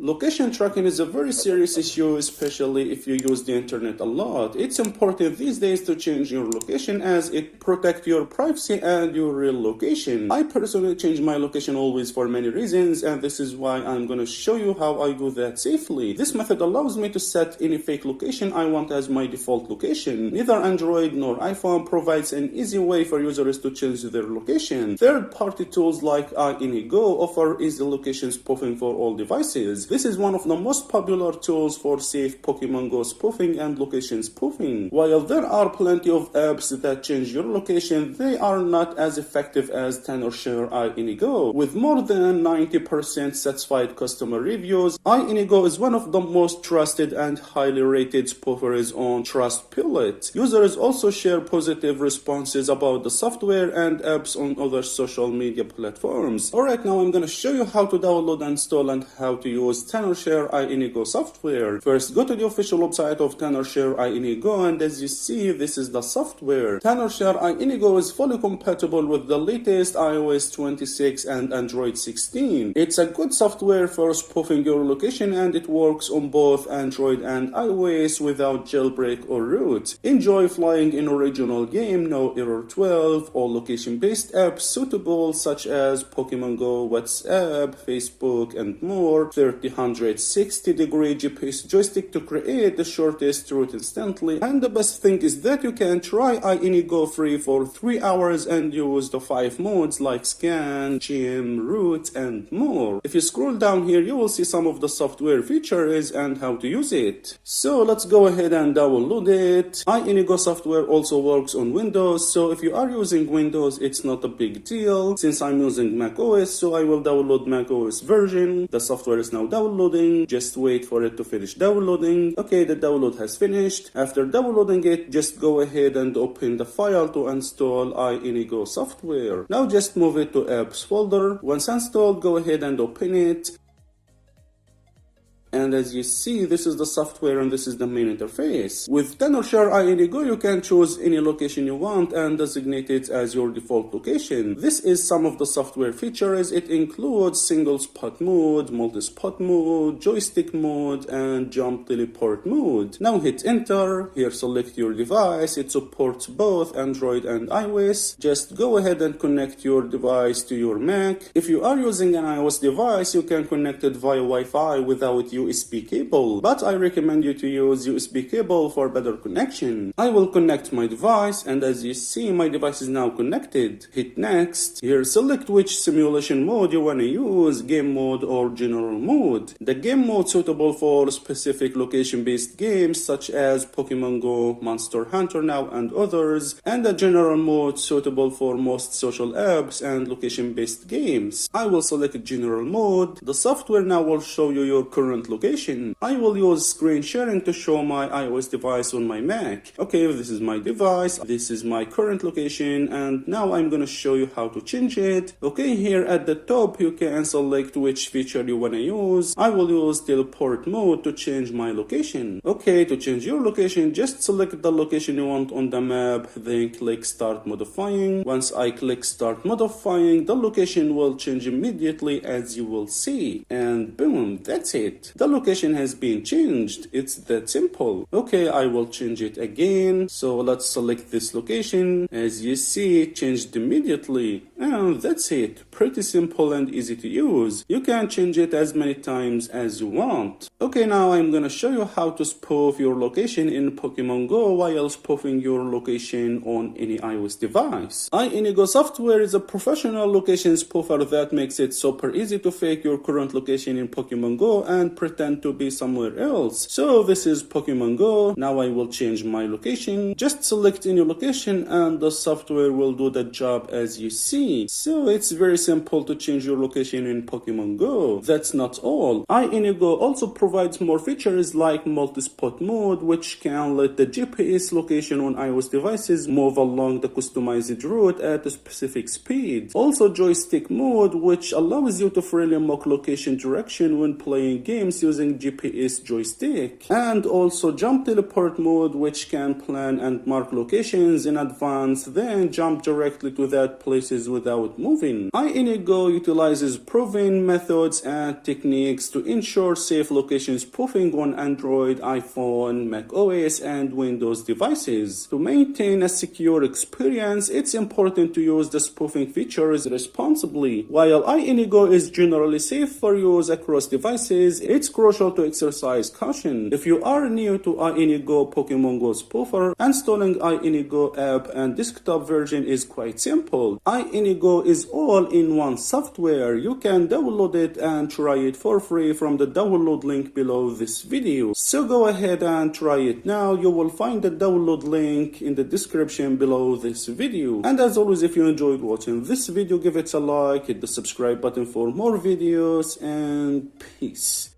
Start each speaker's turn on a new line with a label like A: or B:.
A: Location tracking is a very serious issue, especially if you use the internet a lot. It's important these days to change your location as it protects your privacy and your real location. I personally change my location always for many reasons, and this is why I'm gonna show you how I do that safely. This method allows me to set any fake location I want as my default location. Neither Android nor iPhone provides an easy way for users to change their location. Third-party tools like iAnyGo offer easy location spoofing for all devices. This is one of the most popular tools for safe Pokémon Go spoofing and location spoofing. While there are plenty of apps that change your location, they are not as effective as Tenorshare iAnyGo. With more than 90% satisfied customer reviews, iAnyGo is one of the most trusted and highly rated spoofers on Trustpilot. Users also share positive responses about the software and apps on other social media platforms. Alright, now I'm gonna show you how to download, install, and how to use Tenorshare iAnyGo software. First, go to the official website of Tenorshare iAnyGo, and as you see, this is the software. Tenorshare iAnyGo is fully compatible with the latest iOS 26 and Android 16. It's a good software for spoofing your location, and it works on both Android and iOS without jailbreak or root. Enjoy flying in original game, no error 12, or location-based apps suitable such as Pokémon Go, WhatsApp, Facebook, and more. 360-degree GPS joystick to create the shortest route instantly. And the best thing is that you can try iAnyGo free for 3 hours and use the 5 modes like scan, gym, route, and more. If you scroll down here, you will see some of the software features and how to use it. So let's go ahead and download it. iAnyGo software also works on Windows, so if you are using Windows, it's not a big deal. Since I'm using macOS, so I will download macOS version. The software is now downloading. Just wait for it to finish downloading. Okay, the download has finished. After downloading it, just go ahead and open the file to install iAnyGo software. Now just move it to apps folder. Once installed, go ahead and open it. And as you see, this is the software and this is the main interface. With Tenorshare iAnyGo, you can choose any location you want and designate it as your default location. This is some of the software features. It includes single spot mode, multi-spot mode, joystick mode, and jump teleport mode. Now hit enter. Here select your device. It supports both Android and iOS. Just go ahead and connect your device to your Mac. If you are using an iOS device, you can connect it via Wi-Fi without USB cable, but I recommend you to use USB cable for better connection. I will connect my device, and as you see, my device is now connected. Hit next. Here select which simulation mode you want to use, game mode or general mode. The game mode suitable for specific location-based games such as Pokémon Go, Monster Hunter Now, and others, and the general mode suitable for most social apps and location-based games. I will select general mode. The software now will show you your current location. I will use screen sharing to show my iOS device on my Mac. Okay, this is my device, this is my current location, and now I'm gonna show you how to change it. Okay, here at the top you can select which feature you wanna use. I will use teleport mode to change my location. Okay, to change your location, just select the location you want on the map, then click start modifying. Once I click start modifying, the location will change immediately, as you will see. And boom, that's it. The location has been changed. It's that simple. Okay, I will change it again. So let's select this location. As you see, it changed immediately. And that's it. Pretty simple and easy to use. You can change it as many times as you want. Okay, now I'm gonna show you how to spoof your location in Pokémon Go while spoofing your location on any iOS device. iAnyGo software is a professional location spoofer that makes it super easy to fake your current location in Pokémon Go and pretend to be somewhere else. So this is Pokémon Go. Now I will change my location. Just select any location and the software will do the job as you see. So it's very simple to change your location in Pokémon Go. That's not all. iAnyGo also provides more features like multi-spot mode, which can let the GPS location on iOS devices move along the customized route at a specific speed. Also joystick mode, which allows you to freely mock location direction when playing games using GPS joystick. And also jump teleport mode, which can plan and mark locations in advance, then jump directly to that places without moving. iAnyGo utilizes proven methods and techniques to ensure safe location spoofing on Android, iPhone, macOS, and Windows devices. To maintain a secure experience, it's important to use the spoofing features responsibly. While iAnyGo is generally safe for use across devices, it's crucial to exercise caution. If you are new to iAnyGo Pokemon Go Spoofer, installing iAnyGo app and desktop version is quite simple. iAnyGo is all-in-one software. You can download it and try it for free from the download link below this video. So go ahead and try it now. You will find the download link in the description below this video. And as always, if you enjoyed watching this video, give it a like, hit the subscribe button for more videos, and peace.